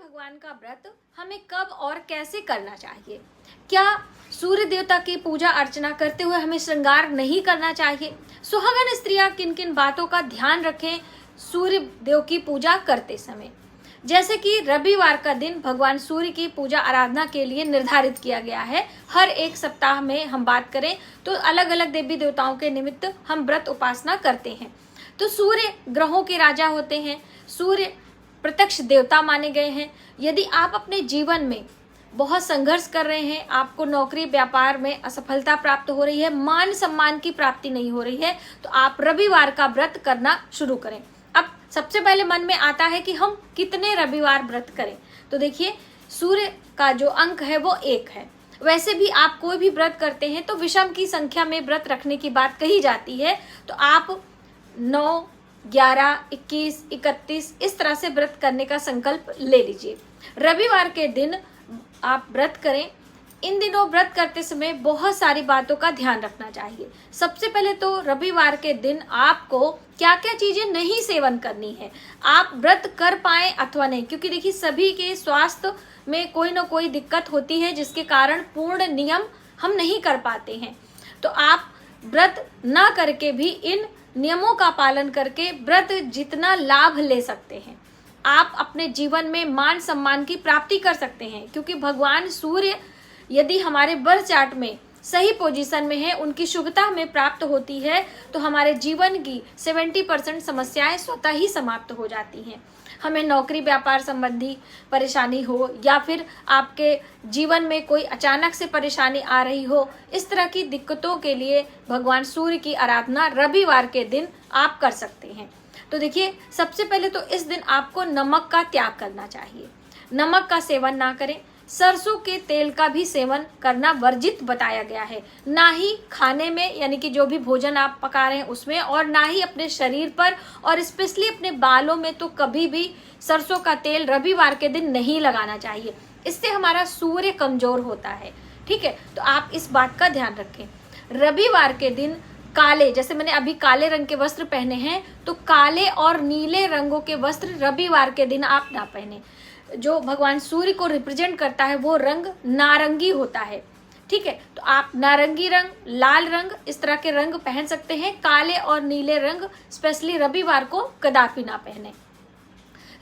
भगवान का व्रत हमें कब और कैसे करना चाहिए? क्या सूर्य देवता की पूजा अर्चना करते हुए हमें श्रृंगार नहीं करना चाहिए? सुहागन स्त्रियां किन किन बातों का ध्यान रखें सूर्य देव की पूजा करते समय? जैसे कि रविवार का दिन भगवान सूर्य की पूजा आराधना के लिए निर्धारित किया गया है। हर एक सप्ताह में हम बात करें तो अलग अलग देवी देवताओं के निमित्त हम व्रत उपासना करते हैं। तो सूर्य ग्रहों के राजा होते हैं, सूर्य प्रत्यक्ष देवता माने गए हैं। यदि आप अपने जीवन में बहुत संघर्ष कर रहे हैं, आपको नौकरी व्यापार में असफलता प्राप्त हो रही है, मान सम्मान की प्राप्ति नहीं हो रही है, तो आप रविवार का व्रत करना शुरू करें। अब सबसे पहले मन में आता है कि हम कितने रविवार व्रत करें। तो देखिए, सूर्य का जो अंक है वो 1 है। वैसे भी आप कोई भी व्रत करते हैं तो विषम की संख्या में व्रत रखने की बात कही जाती है। तो आप 9, 11, 21, 31 इस तरह से व्रत करने का संकल्प ले लीजिए। रविवार के दिन आप व्रत करें। इन दिनों व्रत करते समय बहुत सारी बातों का ध्यान रखना चाहिए। सबसे पहले तो रविवार के दिन आपको क्या क्या चीजें नहीं सेवन करनी है, आप व्रत कर पाए अथवा नहीं, क्योंकि देखिए सभी के स्वास्थ्य में कोई ना कोई दिक्कत होती है जिसके कारण पूर्ण नियम हम नहीं कर पाते हैं। तो आप व्रत ना करके भी इन नियमों का पालन करके व्रत जितना लाभ ले सकते हैं, आप अपने जीवन में मान सम्मान की प्राप्ति कर सकते हैं। क्योंकि भगवान सूर्य यदि हमारे बर्थ चार्ट में सही पोजीशन में है, उनकी शुभता हमें प्राप्त होती है, तो हमारे जीवन की 70% समस्याएं स्वतः ही समाप्त हो जाती हैं। हमें नौकरी व्यापार संबंधी परेशानी हो या फिर आपके जीवन में कोई अचानक से परेशानी आ रही हो, इस तरह की दिक्कतों के लिए भगवान सूर्य की आराधना रविवार के दिन आप कर सकते हैं। तो देखिए, सबसे पहले तो इस दिन आपको नमक का त्याग करना चाहिए। नमक का सेवन ना करें। सरसों के तेल का भी सेवन करना वर्जित बताया गया है। ना ही खाने में, यानी कि जो भी भोजन आप पका रहे हैं उसमें, और ना ही अपने शरीर पर और स्पेशली अपने बालों में तो कभी भी सरसों का तेल रविवार के दिन नहीं लगाना चाहिए। इससे हमारा सूर्य कमजोर होता है। ठीक है, तो आप इस बात का ध्यान रखें। रविवार के दिन काले, जैसे मैंने अभी काले रंग के वस्त्र पहने हैं, तो काले और नीले रंगों के वस्त्र रविवार के दिन आप ना पहने। जो भगवान सूर्य को रिप्रेजेंट करता है वो रंग नारंगी होता है। ठीक है, तो आप नारंगी रंग, लाल रंग, इस तरह के रंग पहन सकते हैं। काले और नीले रंग स्पेशली रविवार को कदापि ना पहने।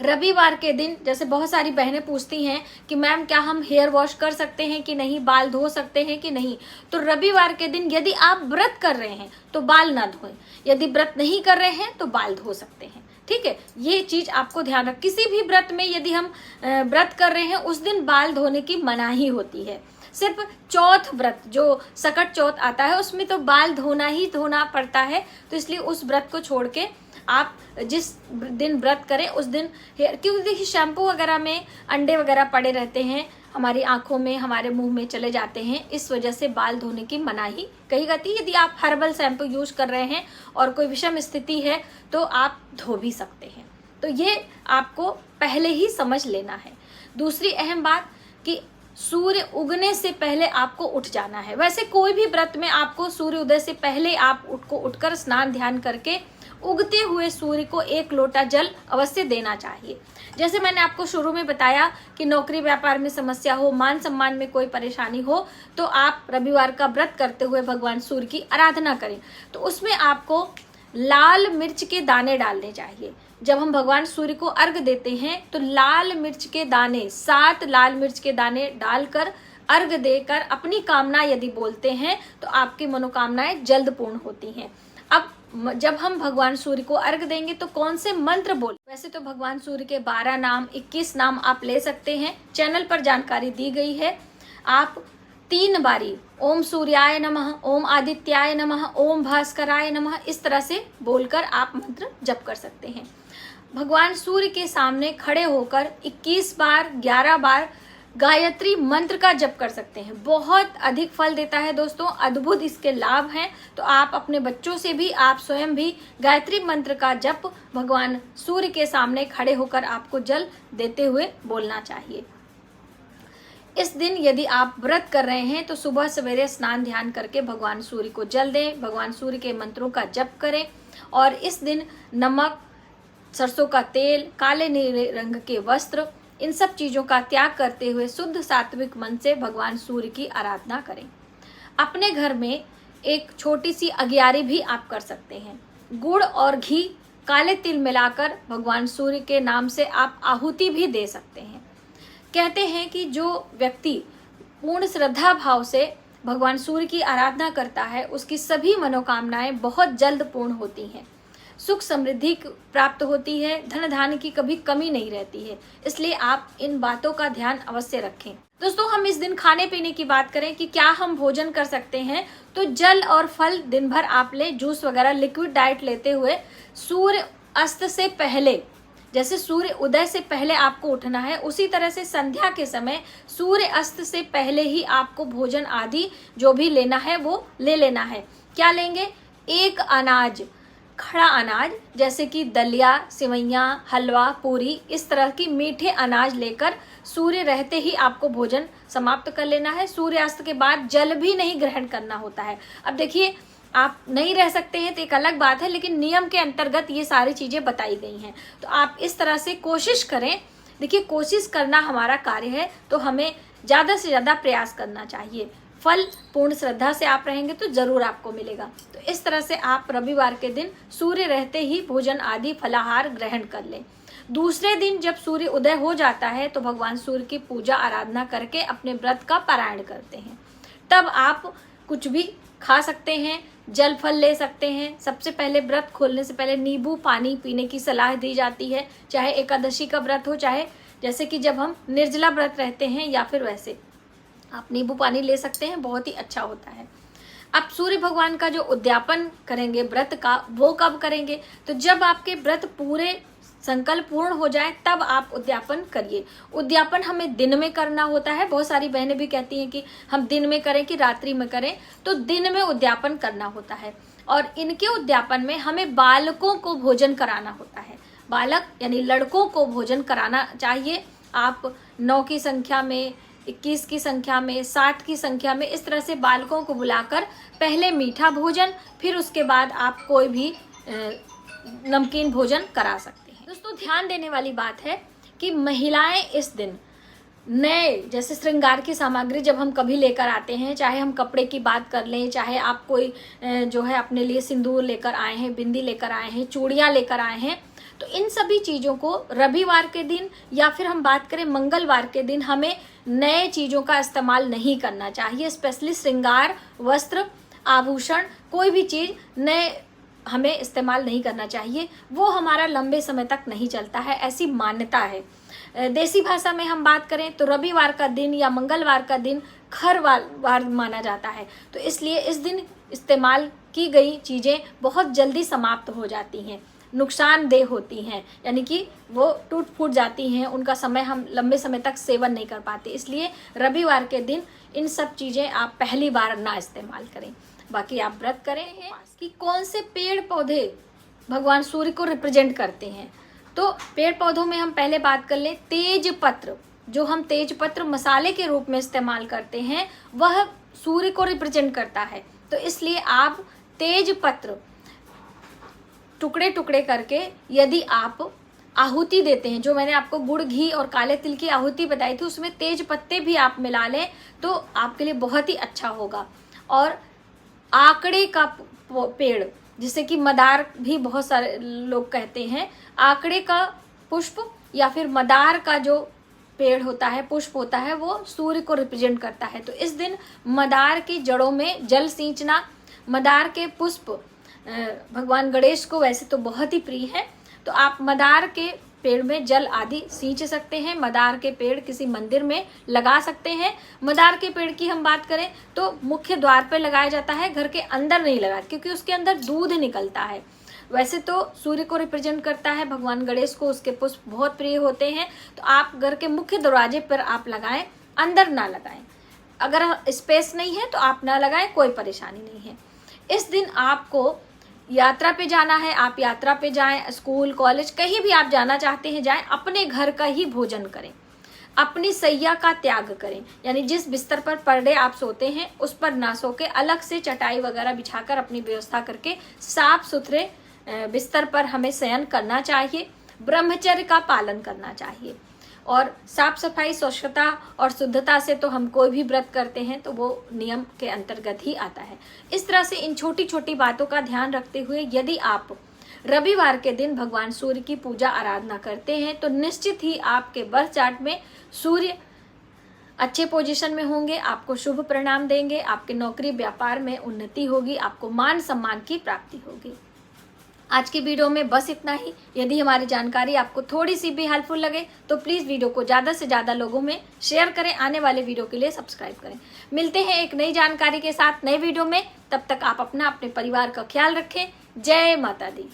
रविवार के दिन जैसे बहुत सारी बहनें पूछती हैं कि मैम क्या हम हेयर वॉश कर सकते हैं कि नहीं, बाल धो सकते हैं कि नहीं। तो रविवार के दिन यदि आप व्रत कर रहे हैं तो बाल ना धोएं, यदि व्रत नहीं कर रहे हैं तो बाल धो सकते हैं। ठीक है, ये चीज आपको ध्यान रख। किसी भी व्रत में यदि हम व्रत कर रहे हैं उस दिन बाल धोने की मनाही होती है। सिर्फ चौथ व्रत जो सकट चौथ आता है उसमें तो बाल धोना ही धोना पड़ता है। तो इसलिए उस व्रत को छोड़ के आप जिस दिन व्रत करें उस दिन हेयर, क्योंकि देखिए शैम्पू वगैरह में अंडे वगैरह पड़े रहते हैं, हमारी आंखों में, हमारे मुंह में चले जाते हैं, इस वजह से बाल धोने की मनाही कही जाती है। यदि आप हर्बल शैम्पू यूज कर रहे हैं और कोई विषम स्थिति है तो आप धो भी सकते हैं। तो ये आपको पहले ही समझ लेना है। दूसरी अहम बात कि सूर्य उगने से पहले आपको उठ जाना है। वैसे कोई भी व्रत में आपको सूर्य उदय से पहले आप उठकर स्नान ध्यान करके उगते हुए सूर्य को 1 लोटा जल अवश्य देना चाहिए। जैसे मैंने आपको शुरू में बताया कि नौकरी व्यापार में समस्या हो, मान सम्मान में कोई परेशानी हो, तो आप रविवार का व्रत करते हुए भगवान सूर्य की आराधना करें। तो उसमें आपको लाल मिर्च के दाने डालने चाहिए। जब हम भगवान सूर्य को अर्घ देते हैं तो लाल मिर्च के दाने, 7 लाल मिर्च के दाने डालकर अर्घ देकर अपनी कामना यदि बोलते हैं तो आपकी मनोकामनाएं जल्द पूर्ण होती हैं। अब जब हम भगवान सूर्य को अर्घ देंगे तो कौन से मंत्र बोल, वैसे तो भगवान सूर्य के 12 नाम, 21 नाम आप ले सकते हैं। चैनल पर जानकारी दी गई है। आप 3 बारी ओम सूर्याय नमः, ओम आदित्याय नमः, ओम भास्कराय नमः, इस तरह से बोलकर आप मंत्र जप कर सकते हैं। भगवान सूर्य के सामने खड़े होकर 21 बार, 11 बार गायत्री मंत्र का जप कर सकते हैं। बहुत अधिक फल देता है दोस्तों, अद्भुत इसके लाभ हैं। तो आप अपने बच्चों से भी, आप स्वयं भी गायत्री मंत्र का जप भगवान सूर्य के सामने खड़े होकर आपको जल देते हुए बोलना चाहिए। इस दिन यदि आप व्रत कर रहे हैं तो सुबह सवेरे स्नान ध्यान करके भगवान सूर्य को जल दें, भगवान सूर्य के मंत्रों का जप करें। और इस दिन नमक, सरसों का तेल, काले नीले रंग के वस्त्र इन सब चीज़ों का त्याग करते हुए शुद्ध सात्विक मन से भगवान सूर्य की आराधना करें। अपने घर में एक छोटी सी अगियारी भी आप कर सकते हैं। गुड़ और घी, काले तिल मिलाकर भगवान सूर्य के नाम से आप आहुति भी दे सकते हैं। कहते हैं कि जो व्यक्ति पूर्ण श्रद्धा भाव से भगवान सूर्य की आराधना करता है, उसकी सभी मनोकामनाएं बहुत जल्द पूर्ण होती हैं। सुख समृद्धि प्राप्त होती है, धन धान्य की कभी कमी नहीं रहती है। इसलिए आप इन बातों का ध्यान अवश्य रखें। दोस्तों, हम इस दिन खाने पीने की बात करें कि क्या हम भोजन कर सकते हैं, तो जल और फल दिन भर आप लें, जूस वगैरह लिक्विड डाइट लेते हुए सूर्य अस्त से पहले, जैसे सूर्य उदय से पहले आपको उठना है, उसी तरह से संध्या के समय सूर्य अस्त से पहले ही आपको भोजन आदि जो भी लेना है वो ले लेना है। क्या लेंगे? एक अनाज, खड़ा अनाज, जैसे कि दलिया, सिवैयाँ, हलवा, पूरी, इस तरह की मीठे अनाज लेकर सूर्य रहते ही आपको भोजन समाप्त कर लेना है। सूर्यास्त के बाद जल भी नहीं ग्रहण करना होता है। अब देखिए, आप नहीं रह सकते हैं तो एक अलग बात है, लेकिन नियम के अंतर्गत ये सारी चीज़ें बताई गई हैं। तो आप इस तरह से कोशिश करें। देखिए, कोशिश करना हमारा कार्य है, तो हमें ज़्यादा से ज़्यादा प्रयास करना चाहिए। फल पूर्ण श्रद्धा से आप रहेंगे तो ज़रूर आपको मिलेगा। तो इस तरह से आप रविवार के दिन सूर्य रहते ही भोजन आदि फलाहार ग्रहण कर लें। दूसरे दिन जब सूर्य उदय हो जाता है तो भगवान सूर्य की पूजा आराधना करके अपने व्रत का पारायण करते हैं। तब आप कुछ भी खा सकते हैं, जल फल ले सकते हैं। सबसे पहले व्रत खोलने से पहले नींबू पानी पीने की सलाह दी जाती है, चाहे एकादशी का व्रत हो, चाहे जैसे कि जब हम निर्जला व्रत रहते हैं, या फिर वैसे आप नींबू पानी ले सकते हैं, बहुत ही अच्छा होता है। अब सूर्य भगवान का जो उद्यापन करेंगे व्रत का, वो कब करेंगे? तो जब आपके व्रत पूरे संकल्प पूर्ण हो जाए तब आप उद्यापन करिए। उद्यापन हमें दिन में करना होता है। बहुत सारी बहनें भी कहती हैं कि हम दिन में करें कि रात्रि में करें, तो दिन में उद्यापन करना होता है। और इनके उद्यापन में हमें बालकों को भोजन कराना होता है। बालक यानी लड़कों को भोजन कराना चाहिए। आप 9 की संख्या में, 21 की संख्या में, 60 की संख्या में, इस तरह से बालकों को बुलाकर पहले मीठा भोजन, फिर उसके बाद आप कोई भी नमकीन भोजन करा सकते हैं। दोस्तों, ध्यान देने वाली बात है कि महिलाएं इस दिन नए, जैसे श्रृंगार की सामग्री जब हम कभी लेकर आते हैं, चाहे हम कपड़े की बात कर लें, चाहे आप कोई जो है अपने लिए सिंदूर लेकर आए हैं, बिंदी लेकर आए हैं, चूड़ियाँ लेकर आए हैं, तो इन सभी चीज़ों को रविवार के दिन या फिर हम बात करें मंगलवार के दिन हमें नए चीज़ों का इस्तेमाल नहीं करना चाहिए। स्पेशली श्रृंगार, वस्त्र, आभूषण, कोई भी चीज़ नए हमें इस्तेमाल नहीं करना चाहिए। वो हमारा लंबे समय तक नहीं चलता है, ऐसी मान्यता है। देसी भाषा में हम बात करें तो रविवार का दिन या मंगलवार का दिन खरवार माना जाता है, तो इसलिए इस दिन इस्तेमाल की गई चीज़ें बहुत जल्दी समाप्त हो जाती हैं, नुकसानदेह होती हैं, यानी कि वो टूट फूट जाती हैं, उनका समय हम लंबे समय तक सेवन नहीं कर पाते। इसलिए रविवार के दिन इन सब चीज़ें आप पहली बार ना इस्तेमाल करें। बाकी आप व्रत करें हैं कि कौन से पेड़ पौधे भगवान सूर्य को रिप्रेजेंट करते हैं। तो पेड़ पौधों में हम पहले बात कर लें, तेज पत्र, जो हम तेज पत्र मसाले के रूप में इस्तेमाल करते हैं, वह सूर्य को रिप्रेजेंट करता है। तो इसलिए आप तेज पत्र टुकड़े टुकड़े करके यदि आप आहुति देते हैं, जो मैंने आपको गुड़ घी और काले तिल की आहुति बताई थी, उसमें तेज पत्ते भी आप मिला लें तो आपके लिए बहुत ही अच्छा होगा। और आकड़े का पेड़, जिसे कि मदार भी बहुत सारे लोग कहते हैं, आकड़े का पुष्प या फिर मदार का जो पेड़ होता है, पुष्प होता है, वो सूर्य को रिप्रेजेंट करता है। तो इस दिन मदार की जड़ों में जल सींचना, मदार के पुष्प भगवान गणेश को वैसे तो बहुत ही प्रिय है, तो आप मदार के पेड़ में जल आदि सींच सकते हैं। मदार के पेड़ किसी मंदिर में लगा सकते हैं। मदार के पेड़ की हम बात करें तो मुख्य द्वार पर लगाया जाता है, घर के अंदर नहीं लगाया, क्योंकि उसके अंदर दूध निकलता है। वैसे तो सूर्य को रिप्रेजेंट करता है, भगवान गणेश को उसके पुष्प बहुत प्रिय होते हैं, तो आप घर के मुख्य दरवाजे पर आप लगाएं, अंदर ना लगाएं। अगर स्पेस नहीं है तो आप ना लगाएं, कोई परेशानी नहीं है। इस दिन आपको यात्रा पे जाना है, आप यात्रा पे जाएं, स्कूल कॉलेज कहीं भी आप जाना चाहते हैं जाएं, अपने घर का ही भोजन करें, अपनी सैया का त्याग करें, यानी जिस बिस्तर पर डे आप सोते हैं उस पर ना सो के अलग से चटाई वगैरह बिछाकर अपनी व्यवस्था करके साफ सुथरे बिस्तर पर हमें शयन करना चाहिए। ब्रह्मचर्य का पालन करना चाहिए और साफ सफाई, स्वच्छता और शुद्धता से तो हम कोई भी व्रत करते हैं तो वो नियम के अंतर्गत ही आता है। इस तरह से इन छोटी छोटी बातों का ध्यान रखते हुए यदि आप रविवार के दिन भगवान सूर्य की पूजा आराधना करते हैं तो निश्चित ही आपके बर्थ चार्ट में सूर्य अच्छे पोजीशन में होंगे, आपको शुभ परिणाम देंगे, आपके नौकरी व्यापार में उन्नति होगी, आपको मान सम्मान की प्राप्ति होगी। आज की वीडियो में बस इतना ही। यदि हमारी जानकारी आपको थोड़ी सी भी हेल्पफुल लगे तो प्लीज़ वीडियो को ज़्यादा से ज़्यादा लोगों में शेयर करें, आने वाले वीडियो के लिए सब्सक्राइब करें। मिलते हैं एक नई जानकारी के साथ नए वीडियो में, तब तक आप अपने परिवार का ख्याल रखें। जय माता दी।